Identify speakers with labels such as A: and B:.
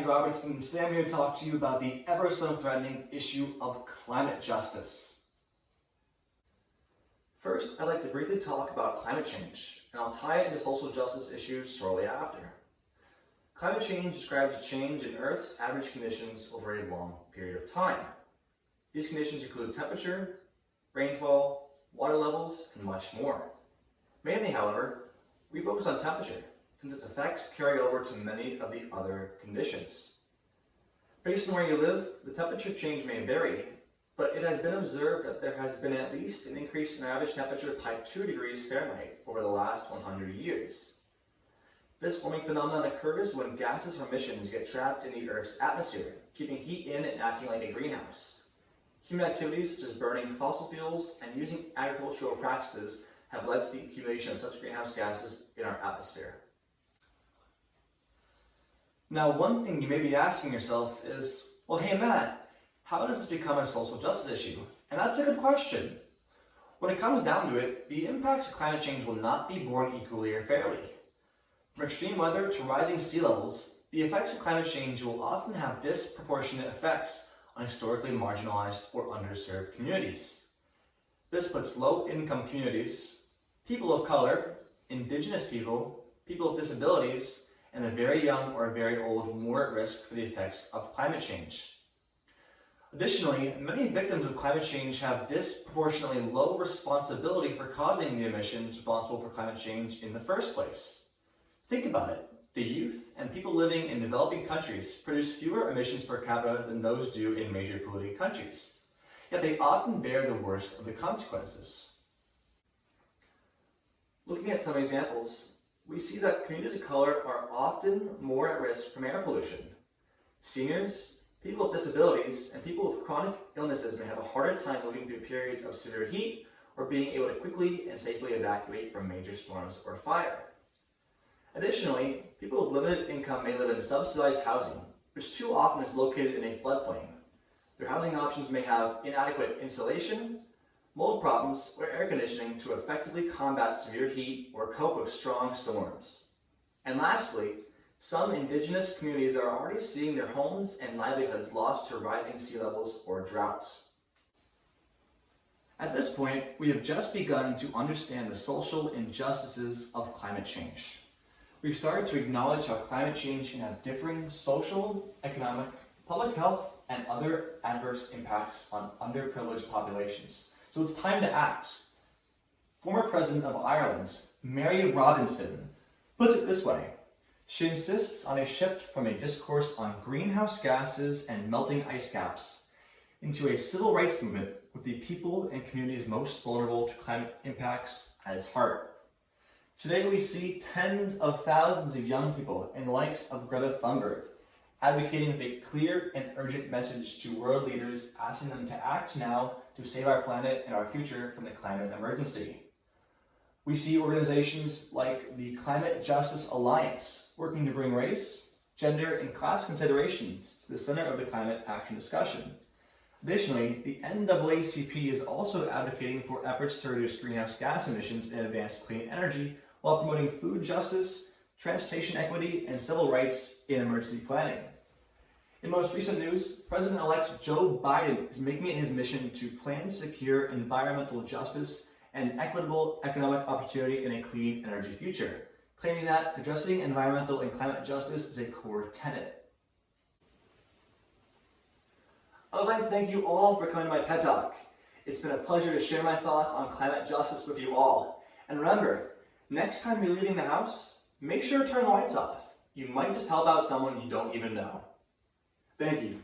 A: Matthew Robertson. Today I'm here to talk to you about the ever so threatening issue of climate justice. First, I'd like to briefly talk about climate change, and I'll tie it into social justice issues shortly after. Climate change describes a change in Earth's average conditions over a long period of time. These conditions include temperature, rainfall, water levels, and much more. Mainly, however, we focus on temperature, since its effects carry over to many of the other conditions. Based on where you live, the temperature change may vary, but it has been observed that there has been at least an increase in average temperature by 2 degrees Fahrenheit over the last 100 years. This warming phenomenon occurs when gases from emissions get trapped in the Earth's atmosphere, keeping heat in and acting like a greenhouse. Human activities such as burning fossil fuels and using agricultural practices have led to the accumulation of such greenhouse gases in our atmosphere. Now, one thing you may be asking yourself is, well, hey Matt, how does this become a social justice issue? And that's a good question. When it comes down to it, the impacts of climate change will not be borne equally or fairly. From extreme weather to rising sea levels, the effects of climate change will often have disproportionate effects on historically marginalized or underserved communities. This puts low-income communities, people of color, indigenous people, people with disabilities, and the very young or very old more at risk for the effects of climate change. Additionally, many victims of climate change have disproportionately low responsibility for causing the emissions responsible for climate change in the first place. Think about it. The youth and people living in developing countries produce fewer emissions per capita than those do in major polluting countries. Yet they often bear the worst of the consequences. Looking at some examples, we see that communities of color are often more at risk from air pollution. Seniors, people with disabilities, and people with chronic illnesses may have a harder time living through periods of severe heat or being able to quickly and safely evacuate from major storms or fire. Additionally, people with limited income may live in subsidized housing, which too often is located in a floodplain. Their housing options may have inadequate insulation, mold problems, or air conditioning to effectively combat severe heat or cope with strong storms. And lastly, some indigenous communities are already seeing their homes and livelihoods lost to rising sea levels or droughts. At this point, we have just begun to understand the social injustices of climate change. We've started to acknowledge how climate change can have differing social, economic, public health, and other adverse impacts on underprivileged populations. So it's time to act. Former President of Ireland, Mary Robinson, puts it this way. She insists on a shift from a discourse on greenhouse gases and melting ice caps into a civil rights movement with the people and communities most vulnerable to climate impacts at its heart. Today we see tens of thousands of young people and the likes of Greta Thunberg advocating with a clear and urgent message to world leaders asking them to act now to save our planet and our future from the climate emergency. We see organizations like the Climate Justice Alliance working to bring race, gender, and class considerations to the center of the climate action discussion. Additionally, the ACIP is also advocating for efforts to reduce greenhouse gas emissions and advance clean energy while promoting food justice, transportation equity, and civil rights in emergency planning. In most recent news, President-elect Joe Biden is making it his mission to plan to secure environmental justice and equitable economic opportunity in a clean energy future, claiming that addressing environmental and climate justice is a core tenet. I would like to thank you all for coming to my TED Talk. It's been a pleasure to share my thoughts on climate justice with you all. And remember, next time you're leaving the house, make sure to turn the lights off. You might just help out someone you don't even know. Thank you.